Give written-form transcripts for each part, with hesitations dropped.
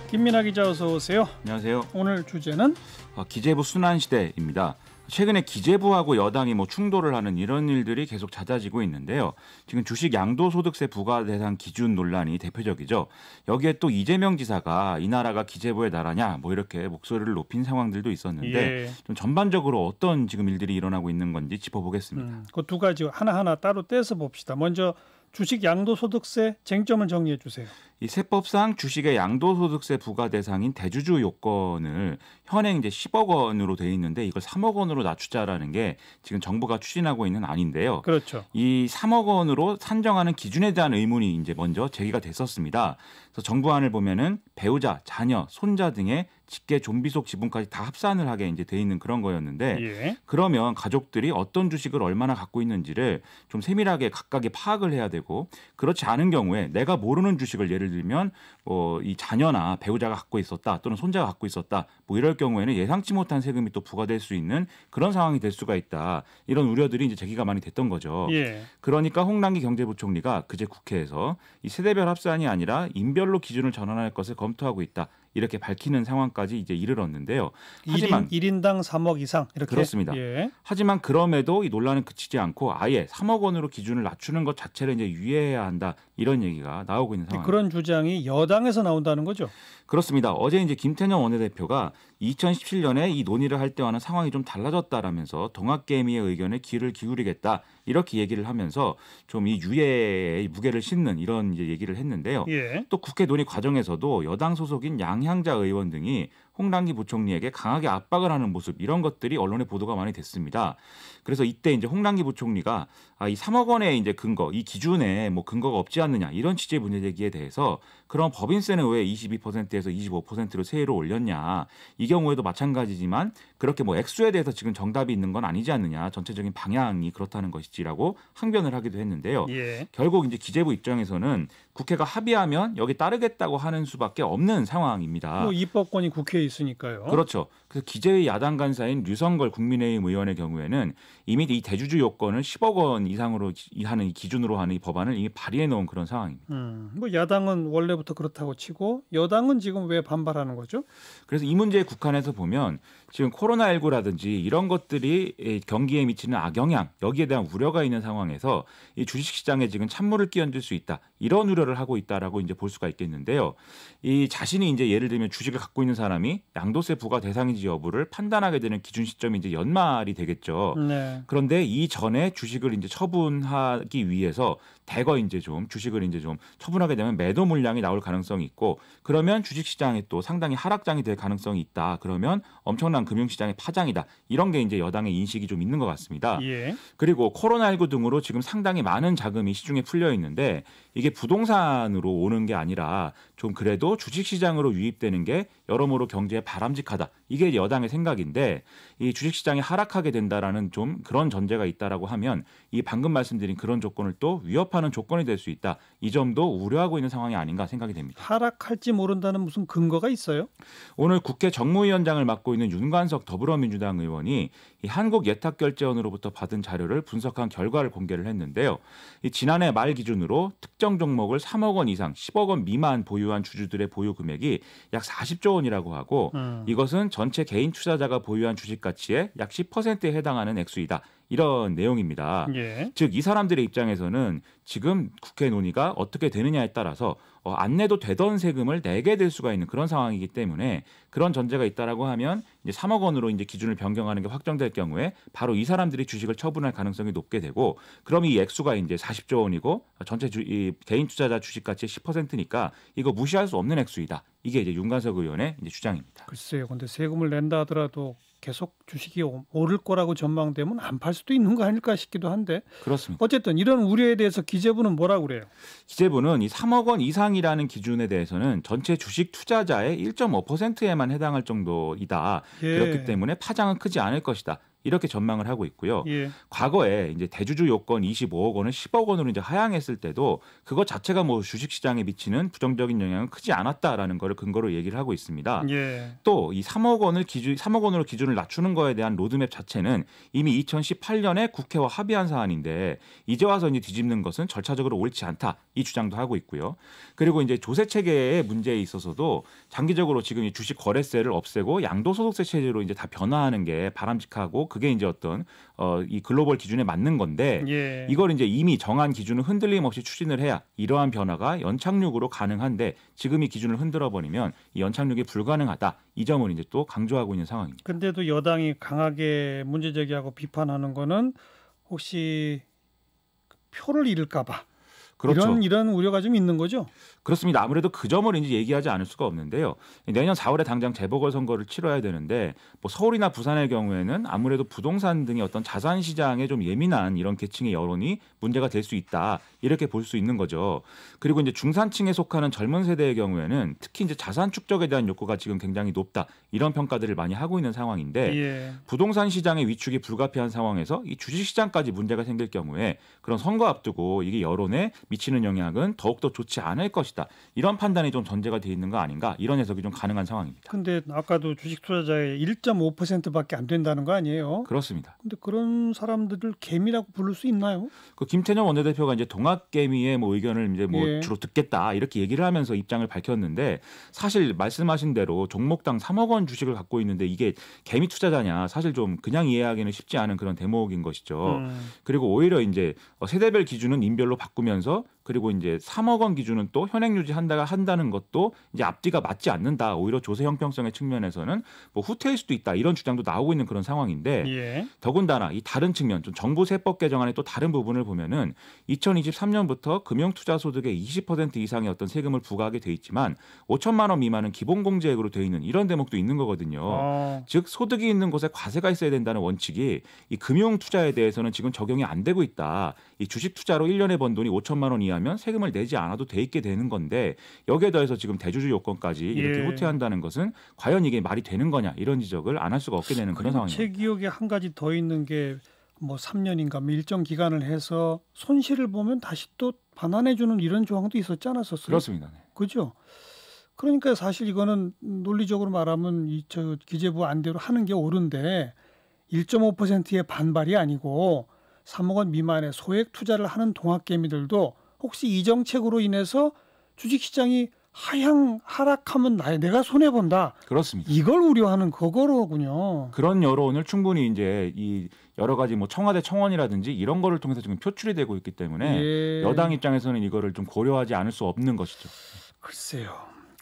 김민하 기자 어서 오세요. 안녕하세요. 오늘 주제는 기재부 순환 시대입니다. 최근에 기재부하고 여당이 충돌을 하는 이런 일들이 계속 잦아지고 있는데요. 지금 주식 양도소득세 부과 대상 기준 논란이 대표적이죠. 여기에 또 이재명 지사가 이 나라가 기재부의 나라냐 이렇게 목소리를 높인 상황들도 있었는데 좀 전반적으로 어떤 지금 일들이 일어나고 있는 건지 짚어보겠습니다. 그 두 가지 하나하나 따로 떼서 봅시다. 먼저 주식 양도소득세 쟁점을 정리해 주세요. 이 세법상 주식의 양도소득세 부과 대상인 대주주 요건을 현행 이제 10억 원으로 돼 있는데 이걸 3억 원으로 낮추자라는 게 지금 정부가 추진하고 있는 안인데요. 그렇죠. 이 3억 원으로 산정하는 기준에 대한 의문이 이제 먼저 제기가 됐었습니다. 그래서 정부안을 보면은 배우자, 자녀, 손자 등의 직계 존비속 지분까지 다 합산을 하게 이제 돼 있는 그런 거였는데 그러면 가족들이 어떤 주식을 얼마나 갖고 있는지를 좀 세밀하게 각각의 파악을 해야 되고 그렇지 않은 경우에 내가 모르는 주식을 예를 들면 이 자녀나 배우자가 갖고 있었다 또는 손자가 갖고 있었다 이럴 경우에는 예상치 못한 세금이 또 부과될 수 있는 그런 상황이 될 수가 있다. 이런 우려들이 이제 제기가 많이 됐던 거죠. 그러니까 홍남기 경제부총리가 그제 국회에서 이 세대별 합산이 아니라 인별로 기준을 전환할 것을 검토하고 있다. 이렇게 밝히는 상황까지 이제 이르렀는데요. 하지만 1인당 3억 이상 이렇게 그렇습니다. 하지만 그럼에도 이 논란은 그치지 않고 아예 3억 원으로 기준을 낮추는 것 자체를 이제 유예해야 한다. 이런 얘기가 나오고 있는 상황입니다. 그런 주장이 여당에서 나온다는 거죠? 그렇습니다. 어제 이제 김태년 원내대표가 2017년에 이 논의를 할 때와는 상황이 좀 달라졌다라면서 동학개미의 의견에 귀를 기울이겠다 이렇게 얘기를 하면서 좀 이 유예의 무게를 싣는 이런 이제 얘기를 했는데요. 또 국회 논의 과정에서도 여당 소속인 양향자 의원 등이 홍남기 부총리에게 강하게 압박을 하는 모습 이런 것들이 언론에 보도가 많이 됐습니다. 그래서 이때 이제 홍남기 부총리가 이 3억 원의 이제 근거, 이 기준에 근거가 없지 않느냐 이런 취지의 문제 제기에 대해서 그럼 법인세는 왜 22%에서 25%로 세율을 올렸냐? 이 경우에도 마찬가지지만 그렇게 액수에 대해서 지금 정답이 있는 건 아니지 않느냐? 전체적인 방향이 그렇다는 것이지라고 항변을 하기도 했는데요. 결국 이제 기재부 입장에서는 국회가 합의하면 여기 따르겠다고 하는 수밖에 없는 상황입니다. 입법권이 국회에 있으니까요. 그렇죠. 그래서 기재위 야당 간사인 류성걸 국민의힘 의원의 경우에는 이미 이 대주주 요건을 10억 원 이상으로 하는 기준으로 하는 이 법안을 이미 발의해 놓은 그런 상황입니다. 야당은 원래부터 그렇다고 치고 여당은 지금 왜 반발하는 거죠? 그래서 이 문제에 국한해서 보면 지금 코로나19라든지 이런 것들이 경기에 미치는 악영향 여기에 대한 우려가 있는 상황에서 이 주식시장에 지금 찬물을 끼얹을 수 있다. 이런 우려를 하고 있다라고 이제 볼 수가 있겠는데요. 이 자신이 이제 예를 들면 주식을 갖고 있는 사람이 양도세 부과 대상인지 여부를 판단하게 되는 기준 시점이 이제 연말이 되겠죠. 그런데 이 전에 주식을 이제 처분하기 위해서 대거 이제 좀 주식을 이제 좀 처분하게 되면 매도 물량이 나올 가능성이 있고 그러면 주식시장에 또 상당히 하락장이 될 가능성이 있다. 그러면 엄청난 금융시장의 파장이다. 이런 게 이제 여당의 인식이 좀 있는 것 같습니다. 그리고 코로나19 등으로 지금 상당히 많은 자금이 시중에 풀려 있는데 이게 부동산으로 오는 게 아니라 좀 그래도 주식시장으로 유입되는 게 여러모로 경제에 바람직하다. 이게 여당의 생각인데 이 주식시장이 하락하게 된다라는 좀 그런 전제가 있다라고 하면 이 방금 말씀드린 그런 조건을 또 위협하는 조건이 될 수 있다. 이 점도 우려하고 있는 상황이 아닌가 생각이 됩니다. 하락할지 모른다는 무슨 근거가 있어요? 오늘 국회 정무위원장을 맡고 있는 윤관석 더불어민주당 의원이 이 한국예탁결제원으로부터 받은 자료를 분석한 결과를 공개를 했는데요. 이 지난해 말 기준으로 특정 종목을 3억 원 이상 10억 원 미만 보유한 주주들의 보유 금액이 약 40조 원이라고 하고 이것은 전체 개인 투자자가 보유한 주식 가치의 약 10%에 해당하는 액수이다. 이런 내용입니다. 즉 이 사람들의 입장에서는 지금 국회 논의가 어떻게 되느냐에 따라서 안 내도 되던 세금을 내게 될 수가 있는 그런 상황이기 때문에 그런 전제가 있다라고 하면 이제 3억 원으로 이제 기준을 변경하는 게 확정될 경우에 바로 이 사람들이 주식을 처분할 가능성이 높게 되고 그럼 이 액수가 이제 40조 원이고 전체 이 개인 투자자 주식 가치의 10%니까 이거 무시할 수 없는 액수이다. 이게 이제 윤관석 의원의 이제 주장입니다. 글쎄요. 근데 세금을 낸다 하더라도 계속 주식이 오를 거라고 전망되면 안 팔 수도 있는 거 아닐까 싶기도 한데. 그렇습니다. 어쨌든 이런 우려에 대해서 기재부는 뭐라고 그래요? 기재부는 이 3억 원 이상이라는 기준에 대해서는 전체 주식 투자자의 1.5%에만 해당할 정도이다. 그렇기 때문에 파장은 크지 않을 것이다. 이렇게 전망을 하고 있고요. 예. 과거에 이제 대주주 요건 25억 원을 10억 원으로 이제 하향했을 때도 그것 자체가 뭐 주식 시장에 미치는 부정적인 영향은 크지 않았다라는 거를 근거로 얘기를 하고 있습니다. 예. 또 이 3억 원으로 기준을 낮추는 거에 대한 로드맵 자체는 이미 2018년에 국회와 합의한 사안인데 이제 와서 이제 뒤집는 것은 절차적으로 옳지 않다. 이 주장도 하고 있고요. 그리고 이제 조세 체계의 문제에 있어서도 장기적으로 지금 이 주식 거래세를 없애고 양도소득세 체제로 이제 다 변화하는 게 바람직하고 그게 이제 어떤 이 글로벌 기준에 맞는 건데 예. 이걸 이제 이미 정한 기준을 흔들림 없이 추진을 해야 이러한 변화가 연착륙으로 가능한데 지금 이 기준을 흔들어 버리면 이 연착륙이 불가능하다. 이 점을 이제 또 강조하고 있는 상황입니다. 근데도 여당이 강하게 문제 제기하고 비판하는 거는 혹시 표를 잃을까 봐. 그렇죠. 이런 우려가 좀 있는 거죠. 그렇습니다. 아무래도 그 점을 이제 얘기하지 않을 수가 없는데요. 내년 4월에 당장 재보궐선거를 치러야 되는데 뭐 서울이나 부산의 경우에는 아무래도 부동산 등의 어떤 자산 시장에 좀 예민한 이런 계층의 여론이 문제가 될 수 있다. 이렇게 볼 수 있는 거죠. 그리고 이제 중산층에 속하는 젊은 세대의 경우에는 특히 이제 자산 축적에 대한 욕구가 지금 굉장히 높다. 이런 평가들을 많이 하고 있는 상황인데 예. 부동산 시장의 위축이 불가피한 상황에서 이 주식 시장까지 문제가 생길 경우에 그런 선거 앞두고 이게 여론에 미치는 영향은 더욱더 좋지 않을 것이다. 이런 판단이 좀 전제가 돼 있는 거 아닌가 이런 해석이 좀 가능한 상황입니다. 근데 아까도 주식 투자자의 1.5%밖에 안 된다는 거 아니에요? 그렇습니다. 근데 그런 사람들을 개미라고 부를 수 있나요? 그 김태년 원내대표가 이제 동학개미의 뭐 의견을 이제 뭐 예. 주로 듣겠다 이렇게 얘기를 하면서 입장을 밝혔는데 사실 말씀하신 대로 종목당 3억 원 주식을 갖고 있는데 이게 개미 투자자냐 사실 좀 그냥 이해하기는 쉽지 않은 그런 대목인 것이죠. 그리고 오히려 이제 세대별 기준은 인별로 바꾸면서 그리고 이제 3억 원 기준은 또 현행 유지한다는 것도 이제 앞뒤가 맞지 않는다. 오히려 조세 형평성의 측면에서는 뭐 후퇴일 수도 있다. 이런 주장도 나오고 있는 그런 상황인데 예. 더군다나 이 다른 측면, 좀 정부 세법 개정안의 또 다른 부분을 보면은 2023년부터 금융투자소득의 20% 이상의 어떤 세금을 부과하게 돼 있지만 5천만 원 미만은 기본공제액으로 돼 있는 이런 대목도 있는 거거든요. 즉 소득이 있는 곳에 과세가 있어야 된다는 원칙이 이 금융투자에 대해서는 지금 적용이 안 되고 있다. 이 주식 투자로 1년에 번 돈이 5천만 원 이하면 세금을 내지 않아도 돼 있게 되는 건데 여기에 더해서 지금 대주주 요건까지 이렇게 예. 후퇴한다는 것은 과연 이게 말이 되는 거냐 이런 지적을 안 할 수가 없게 되는 그런 상황입니다. 제 기억에 한 가지 더 있는 게 뭐 3년인가 뭐 일정 기간을 해서 손실을 보면 다시 또 반환해 주는 이런 조항도 있었지 않았었어요? 그렇습니다. 네. 그죠? 그러니까 사실 이거는 논리적으로 말하면 저 기재부 안대로 하는 게 옳은데 1.5%의 반발이 아니고 3억 원 미만의 소액 투자를 하는 동학개미들도 혹시 이 정책으로 인해서 주식시장이 하락하면 내가 손해 본다. 그렇습니다. 이걸 우려하는 그거로군요. 그런 여론을 충분히 이제 이 여러 가지 뭐 청와대 청원이라든지 이런 거를 통해서 지금 표출이 되고 있기 때문에 예. 여당 입장에서는 이거를 좀 고려하지 않을 수 없는 것이죠. 글쎄요.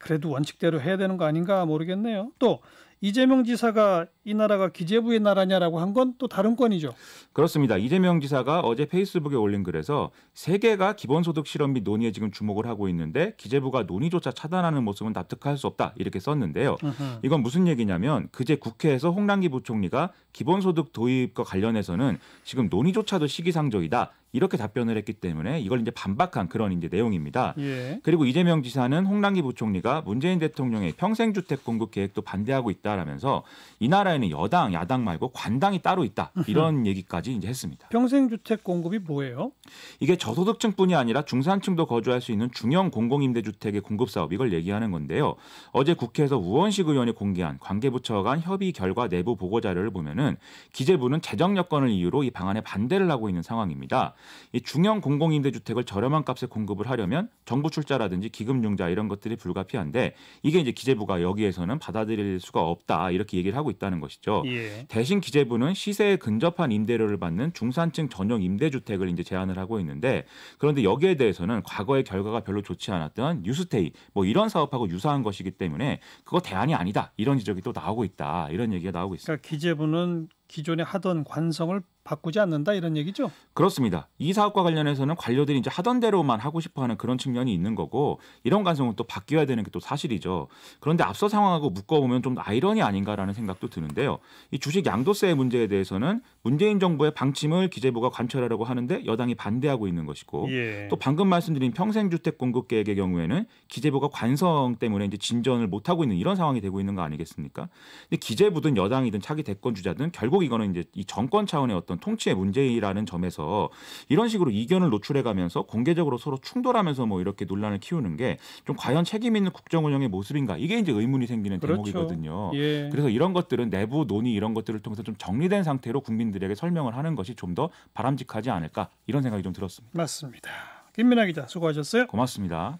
그래도 원칙대로 해야 되는 거 아닌가 모르겠네요. 또 이재명 지사가 이 나라가 기재부의 나라냐라고 한 건 또 다른 건이죠. 그렇습니다. 이재명 지사가 어제 페이스북에 올린 글에서 세계가 기본소득 실험 및 논의에 지금 주목을 하고 있는데 기재부가 논의조차 차단하는 모습은 납득할 수 없다 이렇게 썼는데요. 이건 무슨 얘기냐면 그제 국회에서 홍남기 부총리가 기본소득 도입과 관련해서는 지금 논의조차도 시기상조이다. 이렇게 답변을 했기 때문에 이걸 이제 반박한 그런 이제 내용입니다. 예. 그리고 이재명 지사는 홍남기 부총리가 문재인 대통령의 평생주택 공급 계획도 반대하고 있다라면서 이 나라에는 여당, 야당 말고 관당이 따로 있다. 이런 얘기까지 이제 했습니다. 평생주택 공급이 뭐예요? 이게 저소득층뿐이 아니라 중산층도 거주할 수 있는 중형 공공임대주택의 공급 사업 이걸 얘기하는 건데요. 어제 국회에서 우원식 의원이 공개한 관계부처 간 협의 결과 내부 보고 자료를 보면은 기재부는 재정 여건을 이유로 이 방안에 반대를 하고 있는 상황입니다. 이 중형 공공임대주택을 저렴한 값에 공급을 하려면 정부 출자라든지 기금융자 이런 것들이 불가피한데 이게 이제 기재부가 여기에서는 받아들일 수가 없다 이렇게 얘기를 하고 있다는 것이죠. 예. 대신 기재부는 시세에 근접한 임대료를 받는 중산층 전용 임대주택을 이제 제안을 하고 있는데 그런데 여기에 대해서는 과거의 결과가 별로 좋지 않았던 뉴스테이 뭐 이런 사업하고 유사한 것이기 때문에 그거 대안이 아니다 이런 지적이 또 나오고 있다 이런 얘기가 나오고 있습니다. 그러니까 기재부는 기존에 하던 관성을 바꾸지 않는다 이런 얘기죠? 그렇습니다. 이 사업과 관련해서는 관료들이 이제 하던 대로만 하고 싶어하는 그런 측면이 있는 거고 이런 가능성은 또 바뀌어야 되는 게 또 사실이죠. 그런데 앞서 상황하고 묶어보면 좀 아이러니 아닌가라는 생각도 드는데요. 이 주식 양도세 문제에 대해서는 문재인 정부의 방침을 기재부가 관철하려고 하는데 여당이 반대하고 있는 것이고 예. 또 방금 말씀드린 평생주택 공급 계획의 경우에는 기재부가 관성 때문에 이제 진전을 못하고 있는 이런 상황이 되고 있는 거 아니겠습니까? 근데 기재부든 여당이든 차기 대권 주자든 결국 이거는 이제 이 정권 차원의 어떤 통치의 문제라는 점에서 이런 식으로 이견을 노출해가면서 공개적으로 서로 충돌하면서 뭐 이렇게 논란을 키우는 게 좀 과연 책임 있는 국정 운영의 모습인가 이게 이제 의문이 생기는 그렇죠. 대목이거든요. 예. 그래서 이런 것들은 내부 논의 이런 것들을 통해서 좀 정리된 상태로 국민들에게 설명을 하는 것이 좀 더 바람직하지 않을까 이런 생각이 좀 들었습니다. 맞습니다. 김민아 기자 수고하셨어요. 고맙습니다.